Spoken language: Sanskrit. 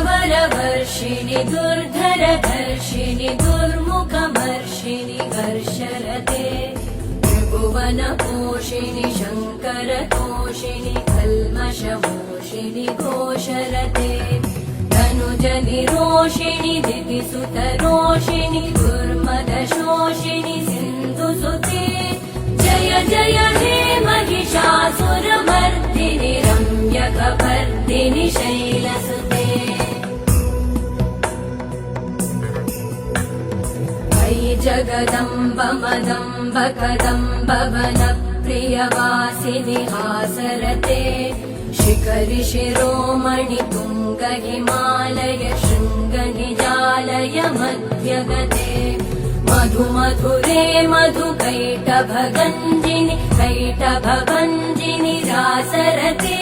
वरवर्षिणि दुर्धरधर्षिणि दुर्मुखमर्षिणि घर्षरते त्रिभुवनपोषिणि शङ्करतोषिणि कल्मषमोषिणि घोषरते धनुजनिरोषिणि दितिसुतरोषिणि दुर्मदशोषिणि सिन्धुसुते जय जय हे महिषासुरमर्दिनि रम्यकपर्दिनि शैलसुते अयि जगदम्ब मदम्ब कदम्ब वनप्रियवासिनि हासरते शिखरि शिरोमणि तुङ्ग हिमालय शृङ्ग निजालय मध्यगते मधु मधुरे मधुकैटभगञ्जिनि कैटभभञ्जिनि रासरते